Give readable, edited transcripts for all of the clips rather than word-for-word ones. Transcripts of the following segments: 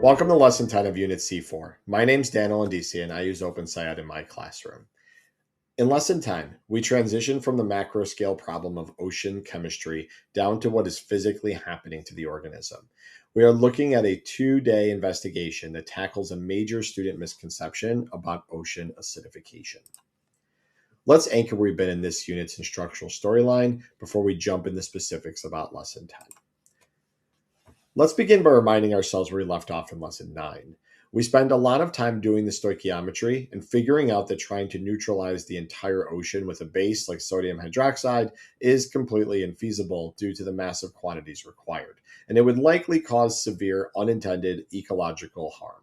Welcome to Lesson 10 of Unit C4. My name's Daniel Andisi and I use OpenSciEd in my classroom. In Lesson 10, we transition from the macro scale problem of ocean chemistry down to what is physically happening to the organism. We are looking at a 2-day investigation that tackles a major student misconception about ocean acidification. Let's anchor where we've been in this unit's instructional storyline before we jump into specifics about Lesson 10. Let's begin by reminding ourselves where we left off in Lesson 9. We spend a lot of time doing the stoichiometry and figuring out that trying to neutralize the entire ocean with a base like sodium hydroxide is completely infeasible due to the massive quantities required, and it would likely cause severe unintended ecological harm.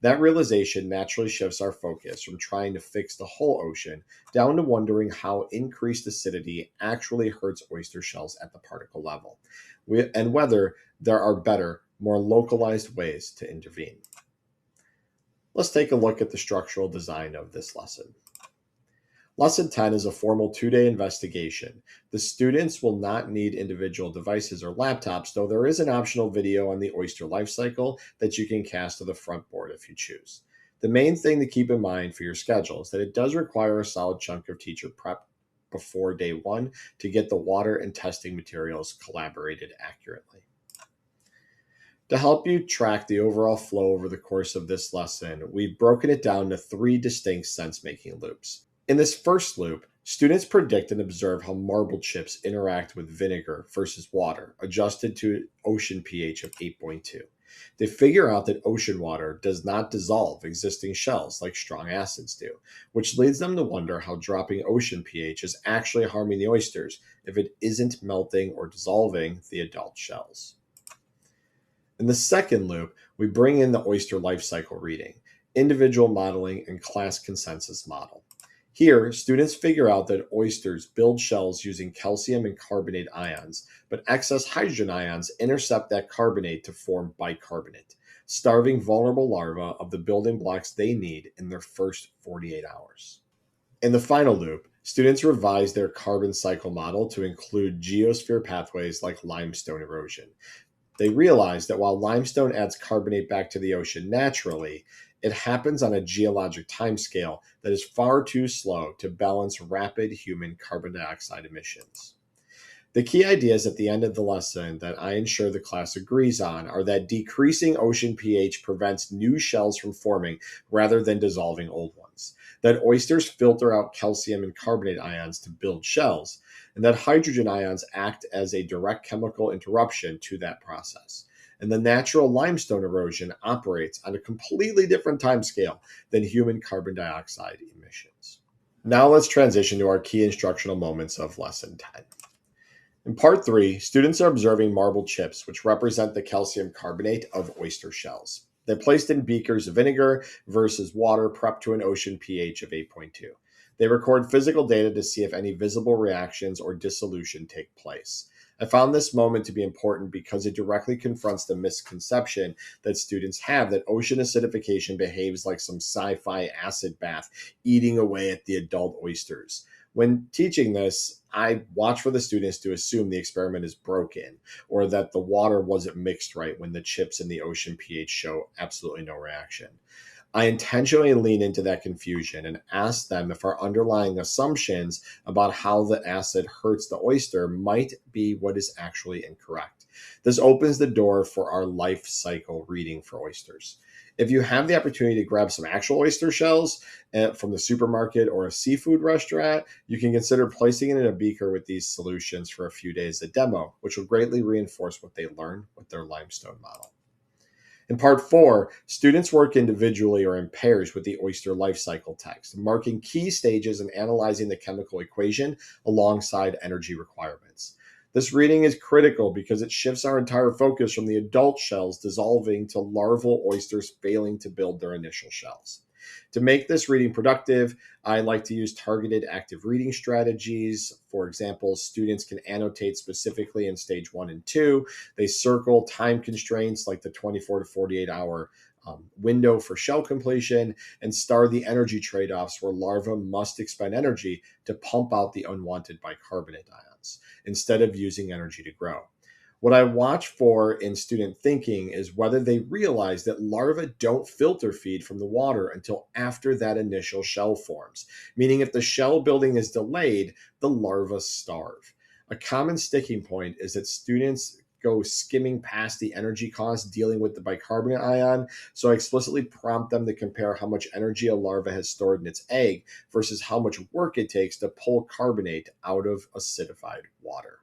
That realization naturally shifts our focus from trying to fix the whole ocean down to wondering how increased acidity actually hurts oyster shells at the particle level, and whether there are better, more localized ways to intervene. Let's take a look at the structural design of this lesson. Lesson 10 is a formal 2-day investigation. The students will not need individual devices or laptops, though there is an optional video on the oyster life cycle that you can cast to the front board if you choose. The main thing to keep in mind for your schedule is that it does require a solid chunk of teacher prep before day 1 to get the water and testing materials collaborated accurately. To help you track the overall flow over the course of this lesson, we've broken it down to 3 distinct sense-making loops. In this first loop, students predict and observe how marble chips interact with vinegar versus water, adjusted to ocean pH of 8.2. They figure out that ocean water does not dissolve existing shells like strong acids do, which leads them to wonder how dropping ocean pH is actually harming the oysters if it isn't melting or dissolving the adult shells. In the second loop, we bring in the oyster life cycle reading, individual modeling, and class consensus model. Here, students figure out that oysters build shells using calcium and carbonate ions, but excess hydrogen ions intercept that carbonate to form bicarbonate, starving vulnerable larvae of the building blocks they need in their first 48 hours. In the final loop, students revise their carbon cycle model to include geosphere pathways like limestone erosion. They realize that while limestone adds carbonate back to the ocean naturally, it happens on a geologic timescale that is far too slow to balance rapid human carbon dioxide emissions. The key ideas at the end of the lesson that I ensure the class agrees on are that decreasing ocean pH prevents new shells from forming rather than dissolving old ones, that oysters filter out calcium and carbonate ions to build shells, and that hydrogen ions act as a direct chemical interruption to that process. And the natural limestone erosion operates on a completely different timescale than human carbon dioxide emissions. Now let's transition to our key instructional moments of Lesson 10. In Part 3, students are observing marble chips, which represent the calcium carbonate of oyster shells. They're placed in beakers of vinegar versus water prepped to an ocean pH of 8.2. They record physical data to see if any visible reactions or dissolution take place. I found this moment to be important because it directly confronts the misconception that students have that ocean acidification behaves like some sci-fi acid bath eating away at the adult oysters. When teaching this, I watch for the students to assume the experiment is broken or that the water wasn't mixed right when the chips in the ocean pH show absolutely no reaction. I intentionally lean into that confusion and ask them if our underlying assumptions about how the acid hurts the oyster might be what is actually incorrect. This opens the door for our life cycle reading for oysters. If you have the opportunity to grab some actual oyster shells from the supermarket or a seafood restaurant, you can consider placing it in a beaker with these solutions for a few days as a demo, which will greatly reinforce what they learn with their limestone model. In Part 4, students work individually or in pairs with the oyster life cycle text, marking key stages and analyzing the chemical equation alongside energy requirements. This reading is critical because it shifts our entire focus from the adult shells dissolving to larval oysters failing to build their initial shells. To make this reading productive, I like to use targeted active reading strategies. For example, students can annotate specifically in stage 1 and 2. They circle time constraints like the 24 to 48 hour window for shell completion and star the energy trade-offs where larvae must expend energy to pump out the unwanted bicarbonate ions instead of using energy to grow. What I watch for in student thinking is whether they realize that larvae don't filter feed from the water until after that initial shell forms, meaning if the shell building is delayed, the larvae starve. A common sticking point is that students go skimming past the energy cost dealing with the bicarbonate ion, so I explicitly prompt them to compare how much energy a larva has stored in its egg versus how much work it takes to pull carbonate out of acidified water.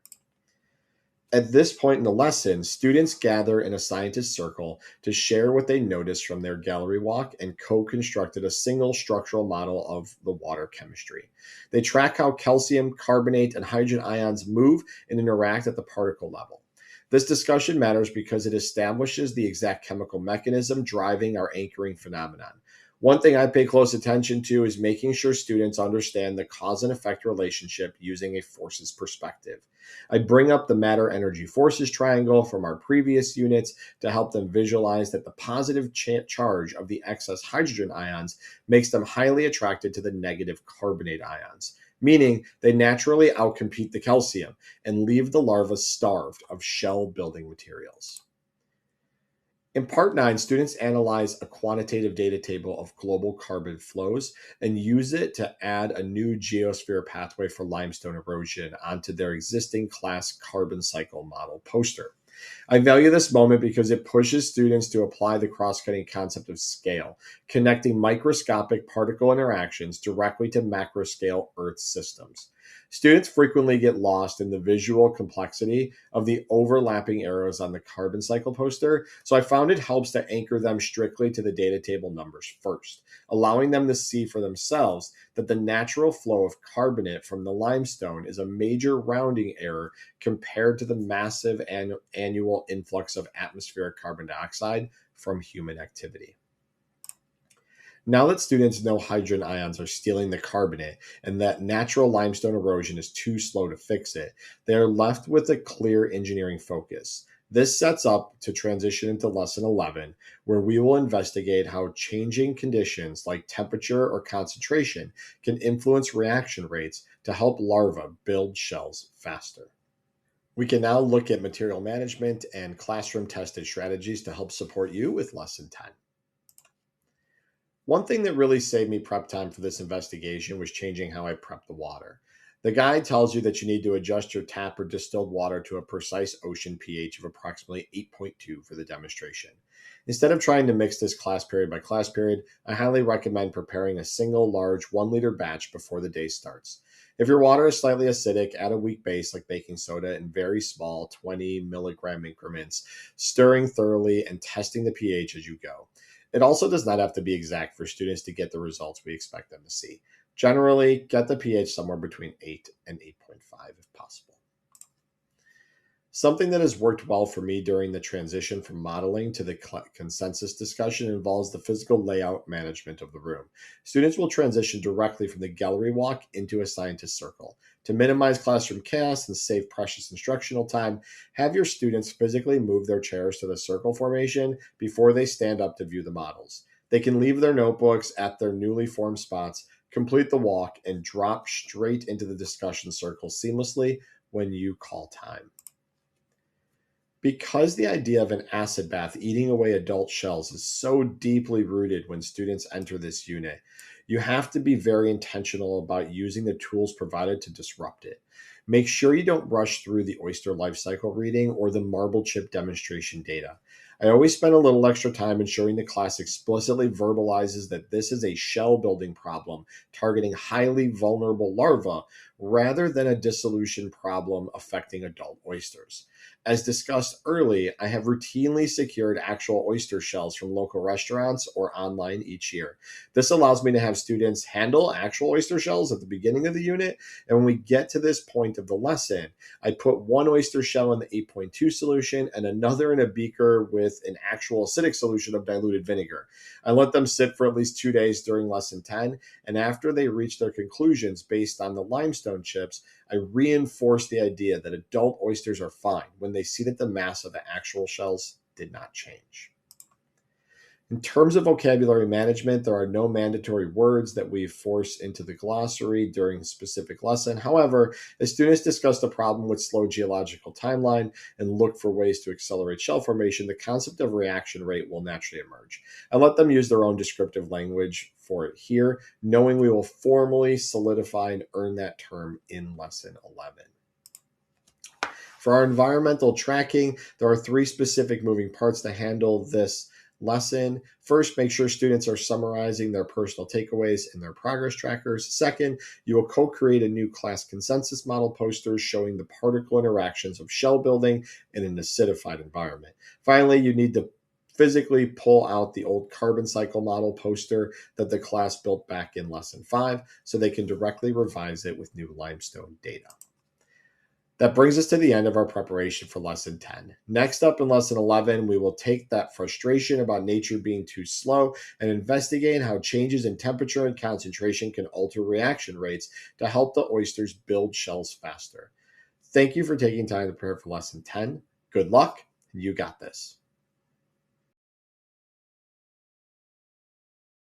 At this point in the lesson, students gather in a scientist circle to share what they noticed from their gallery walk and co-constructed a single structural model of the water chemistry. They track how calcium, carbonate, and hydrogen ions move and interact at the particle level. This discussion matters because it establishes the exact chemical mechanism driving our anchoring phenomenon. One thing I pay close attention to is making sure students understand the cause and effect relationship using a forces perspective. I bring up the matter energy forces triangle from our previous units to help them visualize that the positive charge of the excess hydrogen ions makes them highly attracted to the negative carbonate ions, meaning they naturally outcompete the calcium and leave the larvae starved of shell building materials. In part 9, students analyze a quantitative data table of global carbon flows and use it to add a new geosphere pathway for limestone erosion onto their existing class carbon cycle model poster. I value this moment because it pushes students to apply the cross-cutting concept of scale, connecting microscopic particle interactions directly to macro-scale Earth systems. Students frequently get lost in the visual complexity of the overlapping arrows on the carbon cycle poster, so I found it helps to anchor them strictly to the data table numbers first, allowing them to see for themselves that the natural flow of carbonate from the limestone is a major rounding error compared to the massive annual influx of atmospheric carbon dioxide from human activity. Now that students know hydrogen ions are stealing the carbonate and that natural limestone erosion is too slow to fix it, they are left with a clear engineering focus. This sets up to transition into lesson 11, where we will investigate how changing conditions like temperature or concentration can influence reaction rates to help larvae build shells faster. We can now look at material management and classroom tested strategies to help support you with lesson 10. One thing that really saved me prep time for this investigation was changing how I prep the water. The guide tells you that you need to adjust your tap or distilled water to a precise ocean pH of approximately 8.2 for the demonstration. Instead of trying to mix this class period by class period, I highly recommend preparing a single large 1 liter batch before the day starts. If your water is slightly acidic, add a weak base like baking soda in very small 20 milligram increments, stirring thoroughly and testing the pH as you go. It also does not have to be exact for students to get the results we expect them to see. Generally, get the pH somewhere between 8 and 8.5 if possible. Something that has worked well for me during the transition from modeling to the consensus discussion involves the physical layout management of the room. Students will transition directly from the gallery walk into a scientist circle. To minimize classroom chaos and save precious instructional time, have your students physically move their chairs to the circle formation before they stand up to view the models. They can leave their notebooks at their newly formed spots, complete the walk, and drop straight into the discussion circle seamlessly when you call time. Because the idea of an acid bath eating away adult shells is so deeply rooted when students enter this unit, you have to be very intentional about using the tools provided to disrupt it. Make sure you don't rush through the oyster life cycle reading or the marble chip demonstration data. I always spend a little extra time ensuring the class explicitly verbalizes that this is a shell building problem targeting highly vulnerable larvae rather than a dissolution problem affecting adult oysters. As discussed early, I have routinely secured actual oyster shells from local restaurants or online each year. This allows me to have students handle actual oyster shells at the beginning of the unit, and when we get to this point of the lesson, I put one oyster shell in the 8.2 solution and another in a beaker with an actual acidic solution of diluted vinegar. I let them sit for at least 2 days during lesson 10, and after they reach their conclusions based on the limestone chips, I reinforce the idea that adult oysters are fine when they see that the mass of the actual shells did not change. In terms of vocabulary management, there are no mandatory words that we force into the glossary during a specific lesson. However, as students discuss the problem with slow geological timeline and look for ways to accelerate shell formation, the concept of reaction rate will naturally emerge. I let them use their own descriptive language for it here, knowing we will formally solidify and earn that term in lesson 11. For our environmental tracking, there are three specific moving parts to handle this lesson. First, make sure students are summarizing their personal takeaways in their progress trackers. Second, you will co-create a new class consensus model poster showing the particle interactions of shell building in an acidified environment. Finally, you need to physically pull out the old carbon cycle model poster that the class built back in lesson 5 so they can directly revise it with new limestone data. That brings us to the end of our preparation for lesson 10. Next up in lesson 11, we will take that frustration about nature being too slow and investigate how changes in temperature and concentration can alter reaction rates to help the oysters build shells faster. Thank you for taking time to prepare for lesson 10. Good luck, and you got this.